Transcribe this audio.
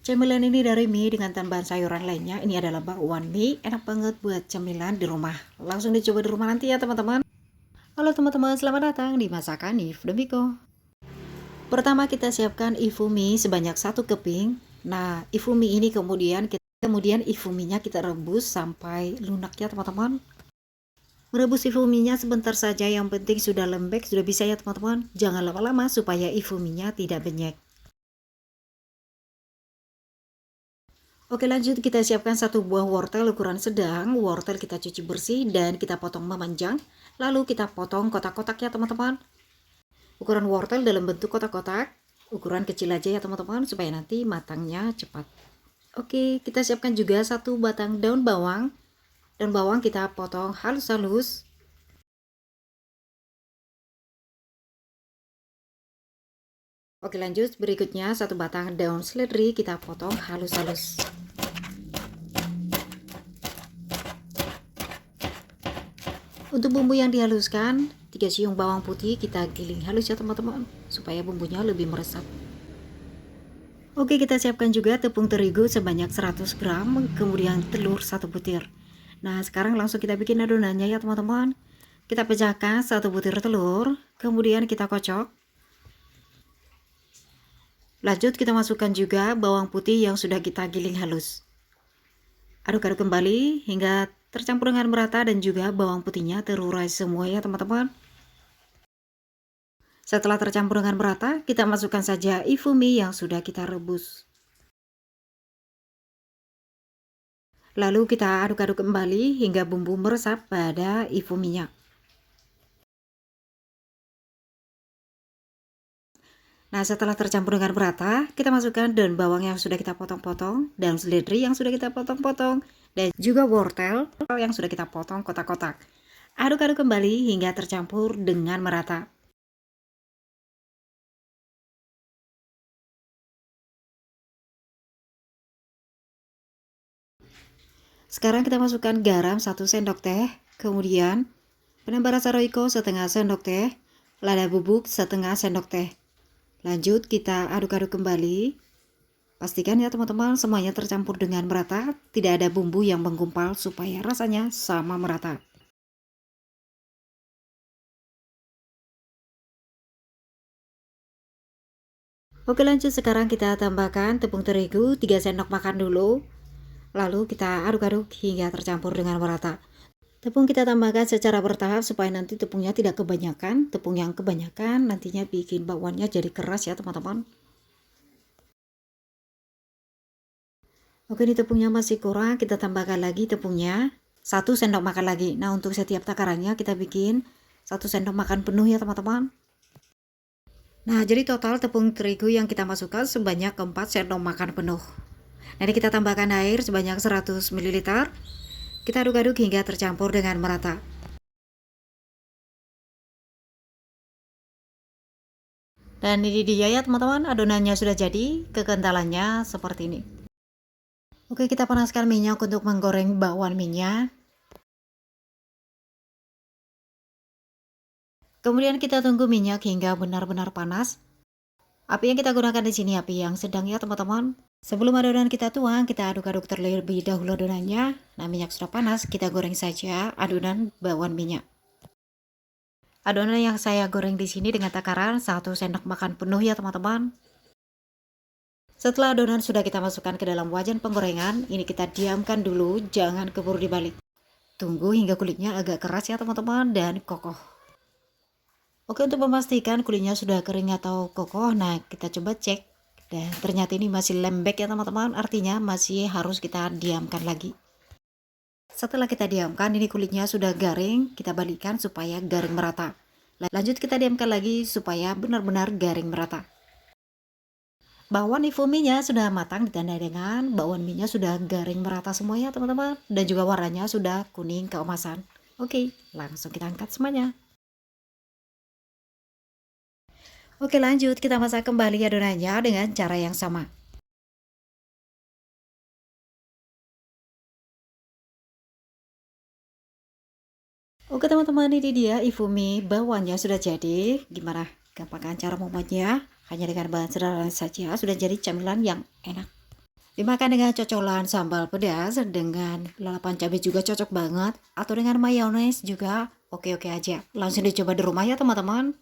Cemilan ini dari mie dengan tambahan sayuran lainnya. Ini adalah bakwan mie, enak banget buat cemilan di rumah. Langsung dicoba di rumah nanti ya teman-teman. Halo teman-teman, selamat datang di Masakan If Demiko. Pertama kita siapkan ifumi sebanyak 1 keping. Nah, ifumi ini kemudian ifuminya kita rebus sampai lunak ya teman-teman. Merebus ifuminya sebentar saja, yang penting sudah lembek, sudah bisa ya teman-teman. Jangan lama-lama supaya ifuminya tidak benyek. Oke, lanjut kita siapkan 1 buah wortel ukuran sedang. Wortel kita cuci bersih dan kita potong memanjang. Lalu kita potong kotak-kotak ya teman-teman. Ukuran wortel dalam bentuk kotak-kotak. Ukuran kecil aja ya teman-teman supaya nanti matangnya cepat. Oke, kita siapkan juga 1 batang daun bawang. Daun bawang kita potong halus-halus. Oke, lanjut berikutnya 1 batang daun seledri kita potong halus-halus. Untuk bumbu yang dihaluskan, 3 siung bawang putih kita giling halus ya teman-teman, supaya bumbunya lebih meresap. Oke, kita siapkan juga tepung terigu sebanyak 100 gram, kemudian telur 1 butir. Nah, sekarang langsung kita bikin adonannya ya teman-teman. Kita pecahkan 1 butir telur, kemudian kita kocok. Lanjut kita masukkan juga bawang putih yang sudah kita giling halus. Aduk-aduk kembali hingga tercampur dengan merata dan juga bawang putihnya terurai semua ya teman-teman. Setelah tercampur dengan merata, kita masukkan saja ifumi yang sudah kita rebus. Lalu kita aduk-aduk kembali hingga bumbu meresap pada ifuminya. Nah, setelah tercampur dengan merata, kita masukkan daun bawang yang sudah kita potong-potong, daun seledri yang sudah kita potong-potong, dan juga wortel yang sudah kita potong kotak-kotak. Aduk-aduk kembali hingga tercampur dengan merata. Sekarang kita masukkan garam 1 sendok teh, kemudian penambah rasa Royco setengah sendok teh, lada bubuk setengah sendok teh. Lanjut kita aduk-aduk kembali. Pastikan ya teman-teman semuanya tercampur dengan merata, tidak ada bumbu yang menggumpal supaya rasanya sama merata. Oke, lanjut sekarang kita tambahkan tepung terigu 3 sendok makan dulu. Lalu kita aduk-aduk hingga tercampur dengan merata. Tepung kita tambahkan secara bertahap supaya nanti tepungnya tidak kebanyakan. Tepung yang kebanyakan nantinya bikin bakwannya jadi keras ya teman-teman. Oke, ini tepungnya masih kurang, kita tambahkan lagi tepungnya 1 sendok makan lagi. Nah, untuk setiap takarannya kita bikin 1 sendok makan penuh ya teman-teman. Nah, jadi total tepung terigu yang kita masukkan sebanyak 4 sendok makan penuh. Nanti kita tambahkan air sebanyak 100 ml. Kita aduk-aduk hingga tercampur dengan merata. Dan ini dia ya teman-teman, adonannya sudah jadi, kekentalannya seperti ini. Oke, kita panaskan minyak untuk menggoreng bakwan minyak. Kemudian kita tunggu minyak hingga benar-benar panas. Api yang kita gunakan di sini api yang sedang ya teman-teman. Sebelum adonan kita tuang, kita aduk-aduk terlebih dahulu adonannya. Nah, minyak sudah panas, kita goreng saja adonan bakwan minyak. Adonan yang saya goreng di sini dengan takaran 1 sendok makan penuh ya teman-teman. Setelah adonan sudah kita masukkan ke dalam wajan penggorengan, ini kita diamkan dulu, jangan keburu dibalik. Tunggu hingga kulitnya agak keras ya teman-teman dan kokoh. Oke, untuk memastikan kulitnya sudah kering atau kokoh, nah kita coba cek. Dan ternyata ini masih lembek ya teman-teman, artinya masih harus kita diamkan lagi. Setelah kita diamkan, ini kulitnya sudah garing, kita balikkan supaya garing merata. Lanjut kita diamkan lagi supaya benar-benar garing merata. Bakwan ifuminya sudah matang, ditandai dengan bakwan minyak sudah garing merata semua ya teman-teman, dan juga warnanya sudah kuning keemasan. Oke, langsung kita angkat semuanya. Oke, lanjut kita masak kembali adonannya dengan cara yang sama. Oke teman-teman, ini dia ifumi bakwannya sudah jadi. Gimana? Gampang kan cara membuatnya? Hanya dengan bahan sederhana saja sudah jadi camilan yang enak. Dimakan dengan cocolan sambal pedas, dengan lalapan cabai juga cocok banget, atau dengan mayones juga oke-oke aja. Langsung dicoba di rumah ya teman-teman.